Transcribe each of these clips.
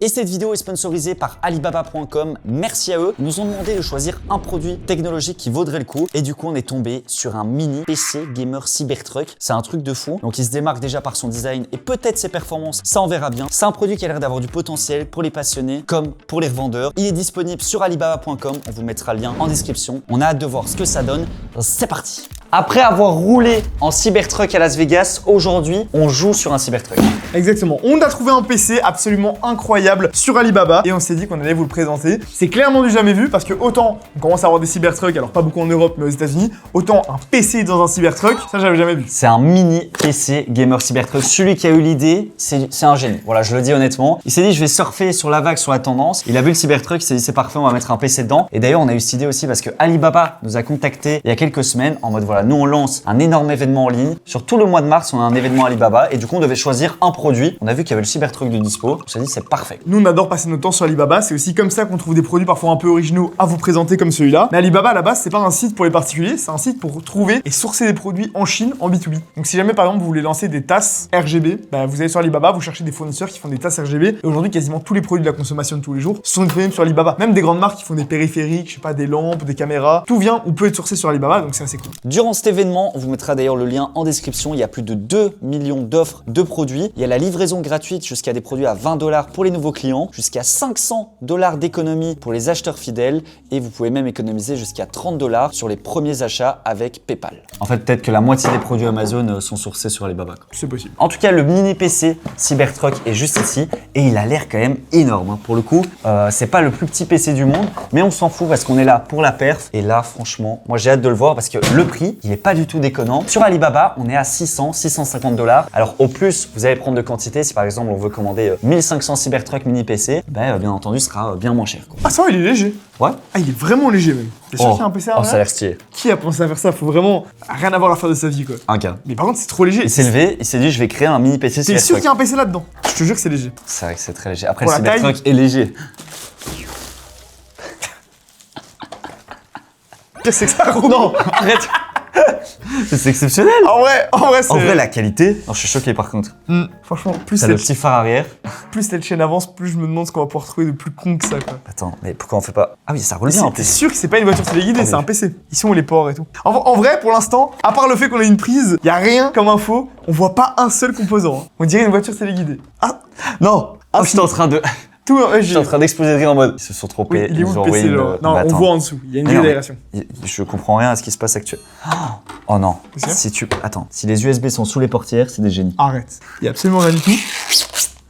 Et cette vidéo est sponsorisée par Alibaba.com. Merci à eux. Ils nous ont demandé de choisir un produit technologique qui vaudrait le coup. Et du coup, on est tombé sur un mini PC gamer Cybertruck. C'est un truc de fou. Donc, il se démarque déjà par son design et peut-être ses performances. Ça, on verra bien. C'est un produit qui a l'air d'avoir du potentiel pour les passionnés comme pour les revendeurs. Il est disponible sur Alibaba.com. On vous mettra le lien en description. On a hâte de voir ce que ça donne. C'est parti. Après avoir roulé en Cybertruck à Las Vegas, aujourd'hui, on joue sur un Cybertruck. Exactement. On a trouvé un PC absolument incroyable sur Alibaba et on s'est dit qu'on allait vous le présenter. C'est clairement du jamais vu parce que autant on commence à avoir des Cybertrucks, alors pas beaucoup en Europe mais aux États-Unis, autant un PC dans un Cybertruck, ça j'avais jamais vu. C'est un mini PC gamer Cybertruck. Celui qui a eu l'idée, c'est un génie. Voilà, je le dis honnêtement. Il s'est dit, je vais surfer sur la vague, sur la tendance. Il a vu le Cybertruck, il s'est dit, c'est parfait, on va mettre un PC dedans. Et d'ailleurs, on a eu cette idée aussi parce que Alibaba nous a contacté il y a quelques semaines en mode voilà, nous on lance un énorme événement en ligne. Sur tout le mois de mars, on a un événement Alibaba et du coup, on devait choisir un produit. On a vu qu'il y avait le Cybertruck de dispo. On s'est dit, c'est parfait. Nous, on adore passer notre temps sur Alibaba. C'est aussi comme ça qu'on trouve des produits parfois un peu originaux à vous présenter comme celui-là. Mais Alibaba, à la base, c'est pas un site pour les particuliers, c'est un site pour trouver et sourcer des produits en Chine en B2B. Donc, si jamais, par exemple, vous voulez lancer des tasses RGB, vous allez sur Alibaba, vous cherchez des fournisseurs qui font des tasses RGB. Et aujourd'hui, quasiment tous les produits de la consommation de tous les jours sont disponibles sur Alibaba. Même des grandes marques qui font des périphériques, je sais pas, des lampes, des caméras. Tout vient ou peut être sourcé sur Alibaba, donc c'est assez cool. Durant cet événement, on vous mettra d'ailleurs le lien en description. Il y a plus de 2 millions d'offres de produits. Il y a la livraison gratuite jusqu'à des produits à 20 $ pour les nouveaux clients, jusqu'à 500 $ d'économie pour les acheteurs fidèles et vous pouvez même économiser jusqu'à 30 $ sur les premiers achats avec PayPal. En fait, peut-être que la moitié des produits Amazon sont sourcés sur Alibaba. C'est possible. En tout cas, le mini PC Cybertruck est juste ici et il a l'air quand même énorme. Pour le coup, c'est pas le plus petit PC du monde, mais on s'en fout parce qu'on est là pour la perf. Et là, franchement, moi j'ai hâte de le voir parce que le prix, il est pas du tout déconnant. Sur Alibaba, on est à 650 $. Alors au plus, vous allez prendre de quantité. Si par exemple on veut commander 1500 Cybertruck mini PC, bien entendu, ce sera bien moins cher, quoi. Ah, ça va, il est léger. Ouais. Ah, il est vraiment léger même. T'es sûr qu'il y a un PC à ça a l'air stylé. Qui a pensé à faire ça? Faut vraiment rien avoir à faire de sa vie, quoi. Un gars. Mais par contre, c'est trop léger. Il s'est levé, il s'est dit, je vais créer un mini PC T'es Cybertruck. sûr qu'il y a un PC là-dedans? Je te jure que c'est léger. C'est vrai que c'est très léger. Après, Pour le la Cybertruck est léger. Qu'est-ce que c'est que ça, Romain? Non, arrête. C'est exceptionnel. En vrai, c'est... En vrai, la qualité. Non, je suis choqué par contre. Franchement, plus T'as le petit phare arrière. cette chaîne avance, plus je me demande ce qu'on va pouvoir trouver de plus con que ça, quoi. Attends, mais pourquoi on fait pas... Ah oui, ça roule bien en T'es plus. sûr que c'est pas une voiture téléguidée, Ah, c'est oui. un PC. Ici, on les ports et tout. En vrai, pour l'instant, à part le fait qu'on a une prise, y a rien comme info. On voit pas un seul composant. Hein. On dirait une voiture téléguidée. Ah Non. Ah, J'étais en train de... tout. J'étais en train d'exploser de rire en mode... Ils se sont trompés. Oui, il est où nous le ont PC, envoyé genre? Non, Bah, on attends. voit en dessous. Il y a une Mais non, d'aération. Je comprends rien à ce qui se passe actuellement. Oh non. Qu'est-ce qu'il y a Si tu... Attends. Si les USB sont sous les portières, c'est des génies. Arrête. Il y a absolument rien du tout.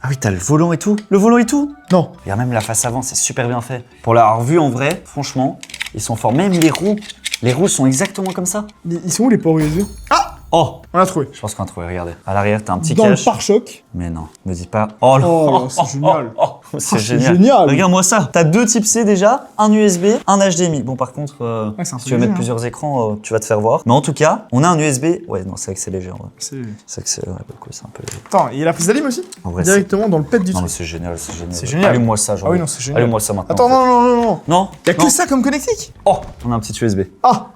Ah oui, t'as le volant et tout. Le volant et tout. Non. Regarde même la face avant, c'est super bien fait. Pour l'avoir vu en vrai, franchement, ils sont forts. Même les roues. Les roues sont exactement comme ça. Mais ils sont où les ports USB? Ah, Oh, on l'a trouvé. je pense qu'on a trouvé, regardez. À l'arrière, t'as un petit Dans le cache. pare-choc. Mais non, me dis pas. Oh là, Oh, c'est génial. c'est Ah, c'est génial. génial. Regarde-moi ça. T'as 2 types C déjà, un USB, un HDMI. Bon, par contre, Ouais, c'est un si peu tu veux léger, mettre hein. plusieurs écrans, tu vas te faire voir. Mais en tout cas, on a un USB. Ouais, non, c'est vrai que c'est léger en vrai. C'est... C'est vrai que c'est. Ouais, bah, quoi, c'est un peu léger. Attends, il y a la prise d'allume aussi? En vrai, Directement dans le pet du non, mais truc. c'est génial, c'est génial. C'est génial. Allume-moi ça, genre. Ah oui, non, c'est génial. Allume-moi ça maintenant. Attends, en fait. non. Non. Il y a non. que ça comme connectique? Oh, on a un petit USB. Ah.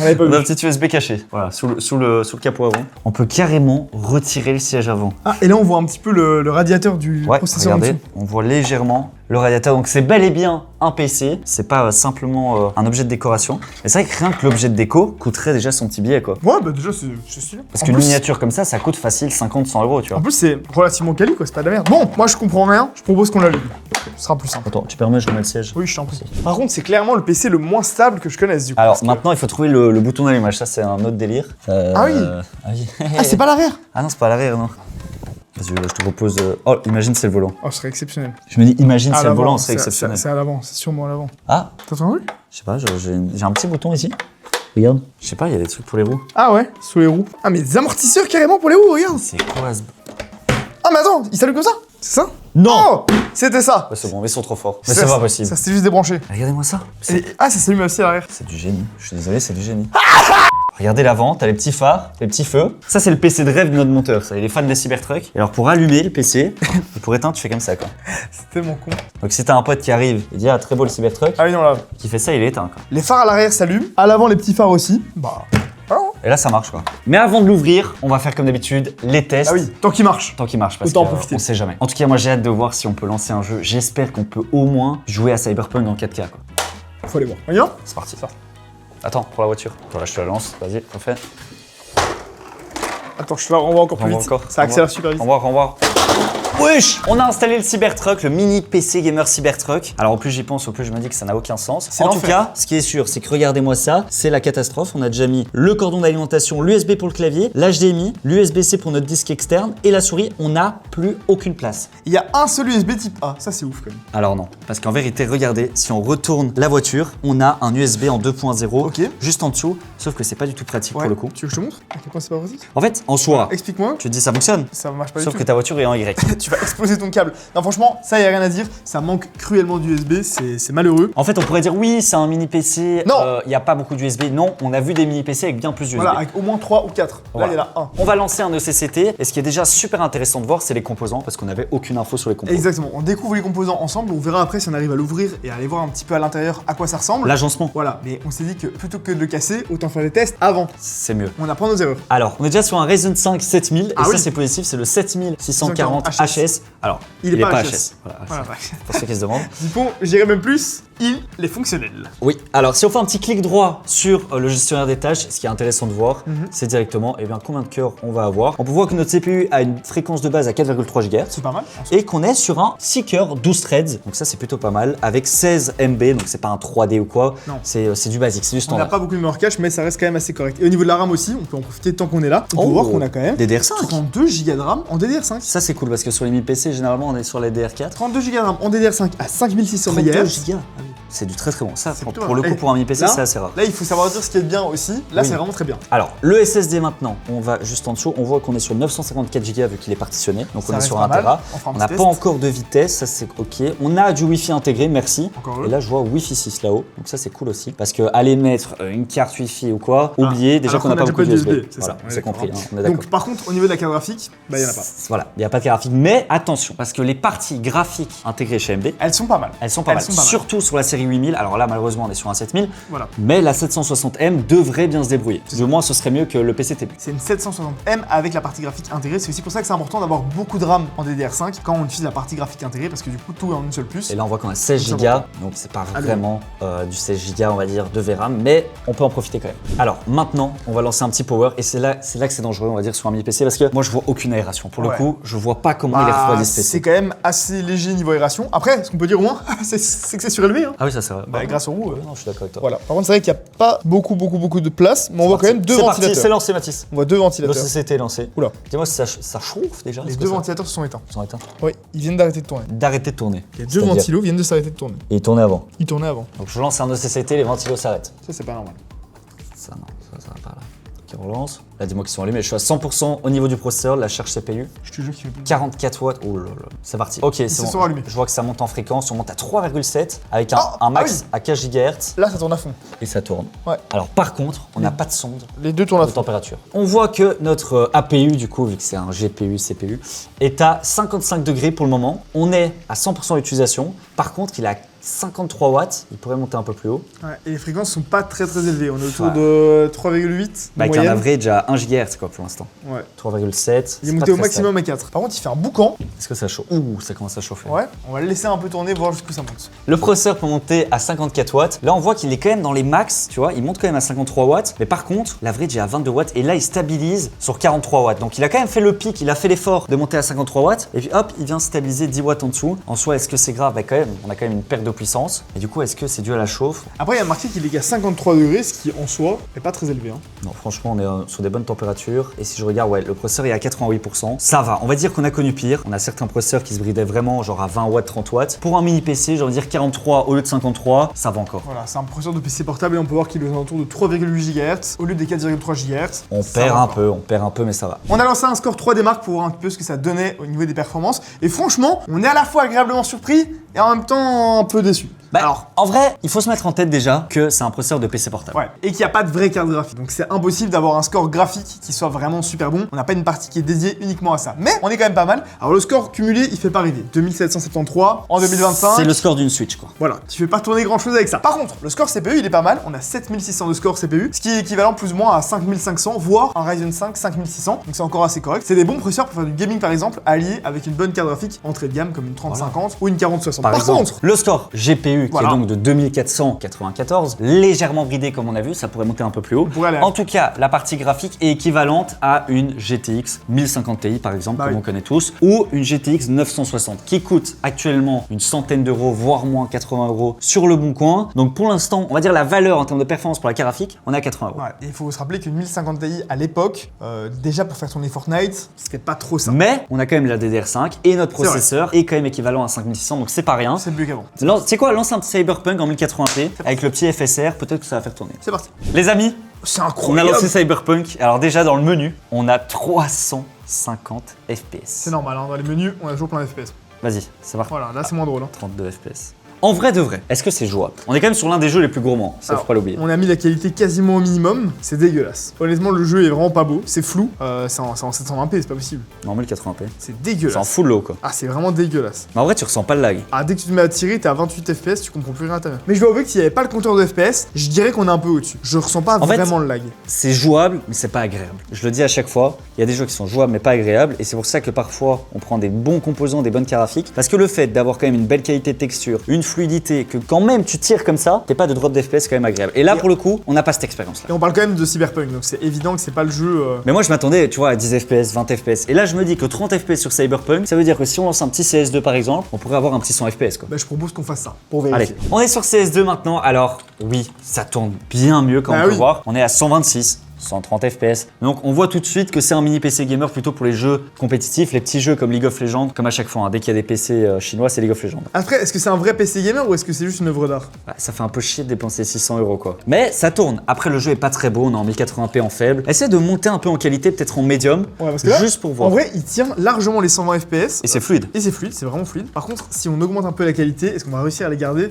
On l'avait pas On a un vu. petit USB caché. Voilà, sous le capot avant. On peut carrément retirer le siège avant. Ah, et là, on voit un petit peu le radiateur du Ouais, processeur en regardez, dessous. on voit légèrement le radiateur. Donc c'est bel et bien un PC, c'est pas simplement un objet de décoration. Mais c'est vrai que rien que l'objet de déco coûterait déjà son petit billet, quoi. Ouais, bah déjà, c'est stylé. Parce En qu'une plus- miniature comme ça coûte facile 50-100 €, tu En vois. plus, c'est relativement quali, quoi, c'est pas de la merde. Bon, moi, je comprends rien, je propose qu'on l'allume. Ce sera plus simple. Attends, tu permets, je remets le siège. Oui, je t'en prie. Par contre, c'est clairement le PC le moins stable que je connaisse, du coup. Alors parce que- maintenant, il faut trouver le bouton d'allumage. Ça, c'est un autre délire. Ah oui. Ah oui. Ah, c'est pas l'arrière? Ah non, c'est pas à l'arrière, non. Vas-y, je te propose. Oh, imagine, c'est le volant. Oh, ce serait exceptionnel. Je me dis, imagine, À c'est le l'avant, volant, c'est exceptionnel. C'est à l'avant, c'est sûrement à l'avant. Ah, T'as entendu? je sais pas, j'ai un petit bouton ici. Regarde. Je sais pas, il y a des trucs pour les roues. Ah ouais, sous les roues. Ah, mais des amortisseurs carrément pour les roues, regarde. C'est quoi ce. Ah, mais attends, il s'allume comme ça? C'est ça? Non. Oh, c'était ça. Ouais, c'est bon, mais ils sont trop forts. Mais Ça, c'est pas possible. Ça, c'était juste débranché. Regardez-moi ça. Ah, ça s'allume aussi à l'arrière. C'est du génie. Je suis désolé, c'est du génie. Regardez l'avant, t'as les petits phares, les petits feux. Ça, c'est le PC de rêve de notre monteur. Ça, il est fan des Cybertruck. Et alors, pour allumer le PC, et pour éteindre, tu fais comme ça, quoi. C'est tellement con. Donc, si t'as un pote qui arrive et dit, ah, très beau le Cybertruck, Ah oui, non, là. qui fait ça, il est éteint, quoi. Les phares à l'arrière s'allument. À l'avant, les petits phares aussi. Bah. Voilà. Et là, ça marche quoi. Mais avant de l'ouvrir, on va faire comme d'habitude les tests. Ah oui, tant qu'il marche. Tant qu'il marche, parce Autant en qu'on profiter. sait jamais. En tout cas, moi j'ai hâte de voir si on peut lancer un jeu. J'espère qu'on peut au moins jouer à Cyberpunk en 4K quoi. Faut aller voir. On y va? C'est parti. Attends, pour la voiture. Attends, là je te la lance. Vas-y, refais. Attends, je te la renvoie encore plus Renvoie vite. encore. Ça accélère super vite. Renvoie. Wesh! On a installé le Cybertruck, le mini PC gamer Cybertruck. Alors en plus j'y pense, au plus je me dis que ça n'a aucun sens. C'est En tout l'enfer. cas, ce qui est sûr, c'est que regardez-moi ça, c'est la catastrophe. On a déjà mis le cordon d'alimentation, l'USB pour le clavier, l'HDMI, l'USB-C pour notre disque externe et la souris. On n'a plus aucune place. Il y a un seul USB type A. Ça, c'est ouf quand même. Alors non, parce qu'en vérité, regardez, si on retourne la voiture, on a un USB en 2.0 Ok. juste en dessous, sauf que c'est pas du tout pratique pour le coup. Tu veux que je te montre à quel point c'est pas pratique? En fait, en soi, Explique-moi. tu te dis ça fonctionne, Ça marche pas sauf du que tout. ta voiture est en Y. Tu vas exploser ton câble. Non, franchement, ça, y a rien à dire. Ça manque cruellement d'USB. C'est malheureux. En fait, on pourrait dire oui, c'est un mini PC, Non. il n'y a pas beaucoup d'USB. Non, on a vu des mini PC avec bien plus d'USB. Voilà, avec au moins 3 ou 4. Là, Voilà. il y en a un. On va lancer un ECCT et ce qui est déjà super intéressant de voir, c'est les composants parce qu'on n'avait aucune info sur les composants. Exactement. On découvre les composants ensemble. On verra après si on arrive à l'ouvrir et à aller voir un petit peu à l'intérieur à quoi ça ressemble. L'agencement, Voilà. Mais on s'est dit que plutôt que de le casser, autant faire les tests avant. c'est mieux. On apprend nos erreurs. Alors, on est déjà sur un Ryzen 5 7000 et Ah ça oui. c'est positif, c'est le 7640 HS. HS. Alors, Il est pas HS. Voilà, Voilà. pour ceux qui se demandent. Dupont, j'irai même plus. Il est fonctionnel. Oui, alors si on fait un petit clic droit sur le gestionnaire des tâches, ce qui est intéressant de voir, c'est directement combien de cœurs on va avoir. On peut voir que notre CPU a une fréquence de base à 4,3 GHz C'est pas mal. et qu'on est sur un 6 cœurs 12 threads, donc ça c'est plutôt pas mal, avec 16 MB, donc c'est pas un 3D ou quoi, Non. c'est du basique, c'est du On n'a standard. pas beaucoup de memory cache, mais ça reste quand même assez correct. Et au niveau de la RAM aussi, on peut en profiter tant qu'on est là. On peut voir qu'on a quand même DDR5. 32 Go de RAM en DDR5. Ça c'est cool parce que sur les mi PC généralement on est sur les DDR4. 32 Go de RAM en DDR5 à 5600 32 MHz. gigas. C'est du très très bon. Ça, C'est pour plutôt le mal. coup, pour un mini PC, Là, c'est assez rare. Là, il faut savoir dire ce qui est bien aussi. Là, Oui. c'est vraiment très bien. Alors, le SSD maintenant, on va juste en dessous, on voit qu'on est sur 954 Go vu qu'il est partitionné. Donc Ça on est reste sur pas 1 mal. Tera. On fera un On n'a petit pas test. encore de vitesse, ça c'est ok. On a du Wi-Fi intégré, merci. Encore Et heureux. là, je vois Wi-Fi 6 là-haut. Donc ça c'est cool aussi. Parce que aller mettre une carte Wi-Fi ou quoi, oubliez déjà alors qu'on n'a qu'on a pas déjà beaucoup pas de de USB. USB, c'est Voilà, ça, on est c'est d'accord. compris, hein, on est d'accord. Donc, par contre, au niveau de la carte graphique, bah, il y en a pas. Voilà, il n'y a pas de carte graphique. Mais attention, parce que les parties graphiques intégrées chez AMD, Elles sont pas mal. elles sont pas mal. sont pas mal. Surtout sur la série 8000. Alors là, malheureusement, on est sur un 7000. Voilà. Mais la 760M devrait bien se débrouiller. Du moins, ce serait mieux que le PCT. C'est une 760M avec la partie graphique intégrée. C'est aussi pour ça que c'est important d'avoir beaucoup de RAM en DDR5 quand on utilise la partie graphique intégrée parce que du coup, tout est en une seule puce. Et là, on voit qu'on a 16 C'est Go, important. donc c'est pas Allô. vraiment du 16 Go, on va dire, de VRAM, mais on peut en profiter quand même. Alors maintenant, on va lancer un petit power, et c'est là que c'est dangereux, on va dire, sur un mini PC, parce que moi, je vois aucune aération. Pour le Ouais. coup, je vois pas comment il Bah, refroidit ce c'est PC. quand même assez léger niveau aération. Après, ce qu'on peut dire au moins, c'est que c'est surélevé. Hein. Ah oui, ça c'est vrai. Bah, grâce aux roues. Non, je suis d'accord avec toi. Voilà. Par contre, c'est vrai qu'il n'y a pas beaucoup de place, mais on voit quand même deux C'est parti, c'est ventilateurs. lancé, Mathis. On voit deux Le ventilateurs. CCT est lancé. Oula. Dis-moi si ça chauffe déjà. Les est-ce que deux ça- ventilateurs se sont éteints. Ils sont éteints. Oui, ils viennent d'arrêter de tourner. D'arrêter de tourner. Les deux C'est-à-dire- ventilos viennent de s'arrêter de tourner. Et ils tournaient avant. Ils tournaient avant. Donc je lance un ECCT, les ventilos s'arrêtent. Ça, c'est pas normal. Ça non, ça va pas là. Ok, on relance. Là, dis-moi qu'ils sont allumés. Je suis à 100% au niveau du processeur, la charge CPU. Je te jure qu'il fait plus. 44 watts. Oh là là. C'est parti. Ok, c'est se bon. sont rallumés. Je vois que ça monte en fréquence. On monte à 3,7 avec Ah, un max ah oui. à 4 GHz Là, ça tourne à fond. et ça tourne. Ouais. Alors par contre, on n'a pas de sonde Les deux tournent à de fond. température. On voit que notre APU, du coup, vu que c'est un GPU, CPU, est à 55 degrés pour le moment. On est à 100% d'utilisation. Par contre, il a 53 watts. Il pourrait monter un peu plus haut. Ouais, et les fréquences sont pas très élevées. On est autour Ouais. de 3,8 Bah, avec un moyenne. average à 1 GHz quoi pour l'instant. Ouais. 3,7. Il est c'est monté pas au très maximum à 4. Par contre, il fait un boucan. stable. Est-ce que ça chauffe? Ouh, ça commence à chauffer. Ouais. On va le laisser un peu tourner, voir jusqu'où ça monte. Le processeur peut monter à 54 watts. Là, on voit qu'il est quand même dans les max, tu vois. Il monte quand même à 53 watts. Mais par contre, l'average est à 22 watts. Et là, il stabilise sur 43 watts. Donc, il a quand même fait le pic. Il a fait l'effort de monter à 53 watts. Et puis, hop, il vient stabiliser 10 watts en dessous. En soi, est-ce que c'est grave? Bah, quand même, on a quand même une perte de puissance. Et du coup, est-ce que c'est dû à la chauffe? Après, il y a marqué qu'il est qu'à 53 degrés, ce qui en soi est pas très élevé. Hein. Non, franchement, on est sur des bonnes températures. Et si je regarde, ouais, le processeur est à 88%. Ça va. On va dire qu'on a connu pire. On a certains processeurs qui se bridaient vraiment, genre à 20 watts, 30 watts. Pour un mini PC, j'ai envie de dire 43 au lieu de 53, ça va encore. Voilà, c'est un processeur de PC portable et on peut voir qu'il est aux alentours de 3,8 GHz au lieu des 4,3 GHz. On Ça perd va un encore. peu, mais ça va. On a lancé un score 3D Mark pour voir un peu ce que ça donnait au niveau des performances. Et franchement, on est à la fois agréablement surpris et en même temps un peu déçu. Bah, Alors, en vrai, il faut se mettre en tête déjà que c'est un processeur de PC portable. ouais. Et qu'il n'y a pas de vraie carte graphique. Donc c'est impossible d'avoir un score graphique qui soit vraiment super bon. On n'a pas une partie qui est dédiée uniquement à ça. Mais on est quand même pas mal. Alors le score cumulé, il fait pas rêver. 2773 en 2025. C'est le score d'une Switch, quoi. Voilà, tu fais pas tourner grand chose avec ça. Par contre, le score CPU, il est pas mal. On a 7600 de score CPU, ce qui est équivalent plus ou moins à 5500, voire un Ryzen 5 5600. Donc c'est encore assez correct. C'est des bons processeurs pour faire du gaming par exemple, alliés avec une bonne carte graphique entrée de gamme comme une 3050 ou une 4060. Par exemple, contre, le score GPU, Voilà. qui est donc de 2494, légèrement bridé comme on a vu, ça pourrait monter un peu plus haut. pourrait aller- En tout cas, la partie graphique est équivalente à une GTX 1050 Ti par exemple, Bah comme oui. on connaît tous, ou une GTX 960 qui coûte actuellement une centaine d'euros, voire moins 80 euros sur le bon coin. Donc pour l'instant, on va dire la valeur en termes de performance pour la carte graphique, on est à 80 euros. ouais, il faut se rappeler qu'une 1050 Ti à l'époque, déjà pour faire tourner Fortnite, c'était pas trop ça. Mais on a quand même la DDR5 et notre C'est vrai. processeur est quand même équivalent à 5600, donc c'est pas rien. C'est mieux qu'avant. C'est quoi, lance un petit Cyberpunk en 1080p avec le petit FSR, peut-être que ça va faire tourner. C'est parti. Les amis, C'est on a incroyable. lancé Cyberpunk. Alors déjà dans le menu, on a 350 FPS. C'est normal, hein, dans les menus, on a toujours plein d'FPS. Vas-y, c'est parti. Voilà, là c'est moins drôle. Hein. 32 FPS. En vrai de vrai, est-ce que c'est jouable? On est quand même sur l'un des jeux les plus gourmands, ça Alors, faut pas l'oublier. On a mis la qualité quasiment au minimum, c'est dégueulasse. Honnêtement, le jeu est vraiment pas beau, c'est flou, c'est en 720p, c'est pas possible. Non, 1080p. C'est C'est en dégueulasse. full low quoi. Ah, c'est vraiment dégueulasse. Mais en vrai, tu ressens pas le lag. Ah, dès que tu te mets à tirer, t'es à 28 FPS, tu comprends plus rien à ta mère. Mais je dois avouer que s'il y avait pas le compteur de FPS, je dirais qu'on est un peu au-dessus. Je ressens pas En fait, vraiment le lag. C'est jouable, mais c'est pas agréable. Je le dis à chaque fois, il y a des jeux qui sont jouables mais pas agréables, et c'est pour ça que parfois on prend des bons composants, des bonnes cartes graphiques, parce que le fait d'avoir quand même une belle qualité de texture, une fluidité, que quand même tu tires comme ça, t'es pas de drop d'FPS, c'est quand même agréable. Et là pour le coup, on n'a pas cette expérience là. Et on parle quand même de Cyberpunk, donc c'est évident que c'est pas le jeu. Mais moi je m'attendais, tu vois, à 10 FPS, 20 FPS. Et là je me dis que 30 FPS sur Cyberpunk, ça veut dire que si on lance un petit CS2 par exemple, on pourrait avoir un petit 100 FPS quoi. Bah, je propose qu'on fasse ça pour Allez, vérifier. on est sur CS2 maintenant. Alors oui, ça tourne bien mieux comme Bah on peut oui. voir. On est à 126. 130 FPS. Donc on voit tout de suite que c'est un mini PC gamer plutôt pour les jeux compétitifs, les petits jeux comme League of Legends, comme à chaque fois, hein. Dès qu'il y a des PC chinois, c'est League of Legends. Après, est-ce que c'est un vrai PC gamer ou est-ce que c'est juste une œuvre d'art? Ouais, ça fait un peu chier de dépenser 600 euros quoi. Mais ça tourne. Après le jeu est pas très beau, on est en 1080p en faible. Essaie de monter un peu en qualité, peut-être en médium, Ouais, parce que là, juste pour voir. En vrai, il tient largement les 120 FPS. Et c'est fluide. Et c'est fluide, c'est vraiment fluide. Par contre, si on augmente un peu la qualité, est-ce qu'on va réussir à les garder?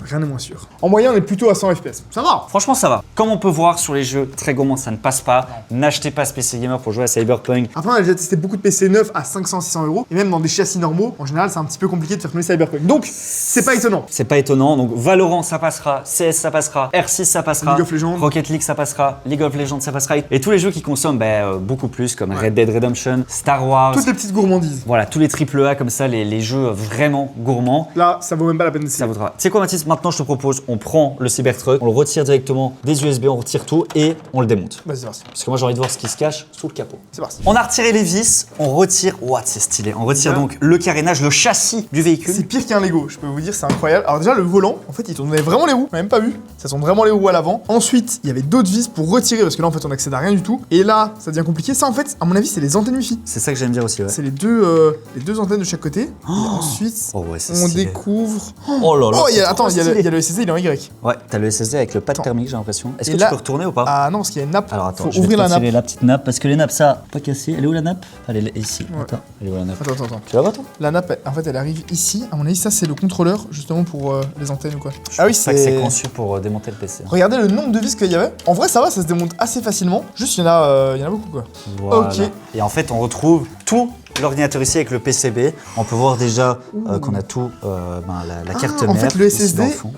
Rien n'est moins sûr. En moyenne, on est plutôt à 100 FPS. Ça va. Franchement ça va. Comme on peut voir sur les jeux très gourmands, ça ne passe pas. N'achetez pas ce PC gamer pour jouer à Cyberpunk. Après, on a déjà testé beaucoup de PC neufs à 500-600 euros. Et même dans des châssis normaux, en général, c'est un petit peu compliqué de faire tourner Cyberpunk. Donc, c'est pas étonnant. C'est pas étonnant, donc Valorant ça passera, CS ça passera, R6 ça passera, League of Legends. Rocket League ça passera, League of Legends ça passera, et tous les jeux qui consomment beaucoup plus comme Red Dead Redemption, Star Wars, Toutes les petites gourmandises. voilà, tous les AAA comme ça, les jeux vraiment gourmands. Là, ça vaut même pas la peine Ça d'essayer. vaudra. Tu sais quoi Mathis, maintenant je te propose, on prend le Cybertruck, on le retire directement des USB, on retire tout et on le démonte. Vas-y, c'est parti. Parce que moi j'ai envie de voir ce qui se cache sous le capot. C'est parti. On a retiré les vis, on retire, what c'est stylé, on retire Ouais. donc le carénage, le châssis du véhicule. C'est pire qu'un Lego, je peux vous dire, c'est incroyable. Alors déjà, le volant, en fait, il tournait vraiment les roues, on a même pas vu. Ça tourne vraiment les roues à l'avant. Ensuite, il y avait d'autres vis pour retirer, parce que là, en fait, on accède à rien du tout. Et là, ça devient compliqué. Ça, en fait, à mon avis, c'est les antennes Wi-Fi. C'est ça que j'aime dire aussi, ouais. C'est les deux antennes de chaque côté. Et ensuite, Oh ouais, c'est on stylé. découvre... Oh là là. Oh, c'est attends, trop il y a stylé. le SSD, il est en Y. Ouais, t'as le SSD avec le pad Attends. thermique, j'ai l'impression. Est-ce Et que là- tu peux retourner ou pas? Ah non, parce qu'il y a une nappe. Alors attends, Faut je vais ouvrir te la nappe. retirer la petite nappe parce que les nappes, ça, pas cassé. Elle est où la nappe? Elle est ici. Ouais. Attends, elle est où la nappe? Attends. Tu la vois toi? La nappe, en fait, elle arrive ici. À mon avis, ça, c'est le contrôleur, justement, pour les antennes ou quoi. Ah oui, C'est pas que c'est conçu pour démonter le PC. Regardez le nombre de vis qu'il y avait. En vrai, ça va, ça se démonte assez facilement. Juste, il y en a beaucoup, quoi. Voilà. Ok. Et en fait, on retrouve tout l'ordinateur ici avec le PCB. On peut voir déjà qu'on a tout, la carte mère. En fait, le ici dans SSD, le fond.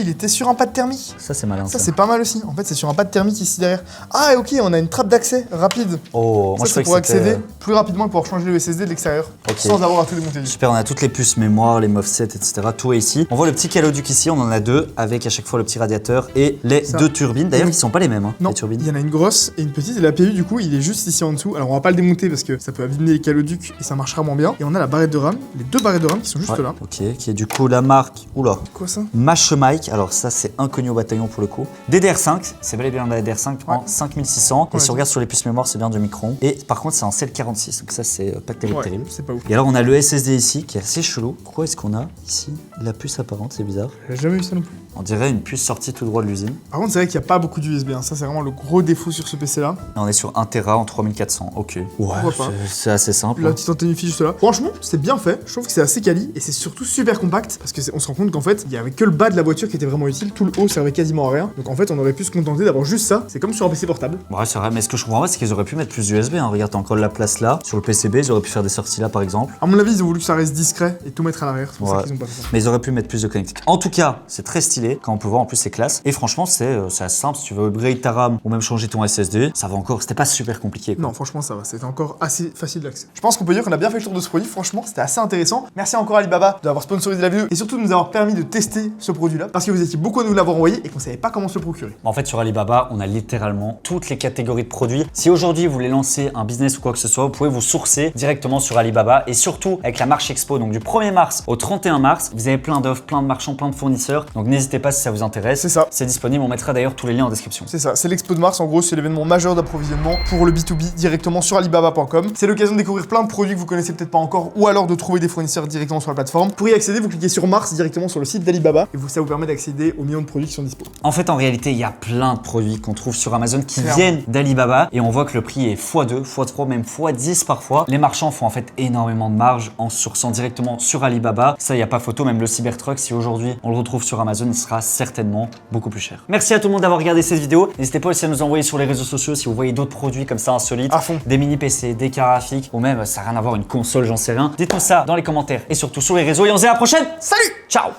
il était sur un pad thermique. Ça, c'est malin. Ça, c'est pas mal aussi. En fait, c'est sur un pad thermique ici derrière. Ah, et ok, on a une trappe d'accès rapide. Oh, moi Ça, je c'est croyais pour que c'était. accéder plus rapidement et pouvoir changer le SSD de l'extérieur. Ok. Sans avoir à tout démonter. Super, on a toutes les puces mémoire, les MOVSET, etc. Tout est ici. On voit le petit caloduc ici, on en a deux, avec à chaque fois le petit radiateur et les Ça. deux turbines. D'ailleurs, qui sont pas les mêmes, hein, Non, les turbines. il y en a une grosse et une petite. Et la PU, du coup, il est juste ici en dessous. Alors, on va pas le démonter parce que ça peut abîmer les caloducs et ça marchera moins bien. Et on a la barrette de RAM, les deux barrettes de RAM qui sont juste Ouais, là. ok, qui est du coup la marque. Oula. Quoi ça? Mashmic, alors ça c'est inconnu au bataillon pour le coup. DDR5, c'est bel et bien la DDR5 en Ouais. 5600. Et Ouais, si on ouais. regarde sur les puces mémoire, c'est bien du Micron. Et par contre, c'est en 746, donc ça c'est pas terrible. Ouais, terrible. c'est pas ouf. Et alors on a le SSD ici qui est assez chelou. Pourquoi est-ce qu'on a ici la puce apparente? C'est bizarre. J'ai jamais vu ça non plus. On dirait une puce sortie tout droit de l'usine. Par contre, c'est vrai qu'il n'y a pas beaucoup d'USB. Hein. Ça, c'est vraiment le gros défaut sur ce PC là. Et on est sur 1 Tera en 3400. Ok. Ouais, Pourquoi pas. c'est assez simple. Là, la petite antenne Wi-Fi juste là. Franchement, c'est bien fait. Je trouve que c'est assez quali et c'est surtout super compact parce que on se rend compte qu'en fait, il y avait que le bas de la voiture qui était vraiment utile. Tout le haut servait quasiment à rien. Donc en fait, on aurait pu se contenter d'avoir juste ça. C'est comme sur un PC portable. Ouais, c'est vrai, mais ce que je comprends pas, c'est qu'ils auraient pu mettre plus d'USB. Hein. Regarde, t'as encore de la place là. Sur le PCB, ils auraient pu faire des sorties là, par exemple. À mon avis, ils ont voulu que ça reste discret et tout mettre à l'arrière. C'est pour ça qu'ils ont pas fait ça. Mais ils auraient pu mettre plus de connectique. En tout cas, c'est très stylé. Quand on peut voir, en plus, c'est classe. Et franchement, c'est assez simple. Si tu veux upgrade ta RAM ou même changer ton SSD, ça va encore. C'était pas super compliqué. Quoi. Non, franchement, ça va. C'était encore assez facile d'accès. Je pense qu'on peut dire qu'on a bien fait le tour de ce produit. Franchement, c'était assez intéressant. Merci encore à Alibaba d'avoir sponsorisé la vidéo et surtout de nous avoir permis de tester ce produit-là parce que vous étiez beaucoup à nous l'avoir envoyé et qu'on savait pas comment se le procurer. En fait, sur Alibaba, on a littéralement toutes les catégories de produits. Si aujourd'hui vous voulez lancer un business ou quoi que ce soit, vous pouvez vous sourcer directement sur Alibaba et surtout avec la Marche Expo, donc du 1er mars au 31 mars, vous avez plein d'offres, plein de marchands, plein de fournisseurs. Donc n'hésitez pas si ça vous intéresse. C'est ça. C'est disponible, on mettra d'ailleurs tous les liens en description. C'est ça, c'est l'Expo de Mars, en gros, c'est l'événement majeur d'approvisionnement pour le B2B directement sur alibaba.com. C'est l'occasion de découvrir plein de produits que vous connaissez peut-être pas encore ou alors de trouver des fournisseurs directement sur la plateforme. Pour y accéder, vous cliquez sur Mars directement sur le site d'Alibaba et ça vous permet d'accéder aux millions de produits qui sont dispo. En fait, en réalité, il y a plein de produits qu'on trouve sur Amazon qui viennent d'Alibaba et on voit que le prix est x2, x3, même x10 parfois. Les marchands font en fait énormément de marge en sourçant directement sur Alibaba. Ça, il n'y a pas photo, même le Cybertruck, si aujourd'hui on le retrouve sur Amazon, il sera certainement beaucoup plus cher. Merci à tout le monde d'avoir regardé cette vidéo. N'hésitez pas aussi à nous envoyer sur les réseaux sociaux si vous voyez d'autres produits comme ça insolites, à fond. Des mini PC, des cartes graphiques ou même ça n'a rien à voir une console, j'en sais rien. Dites-nous ça dans les commentaires et surtout sur les réseaux et on se dit à la prochaine. Salut! Ciao!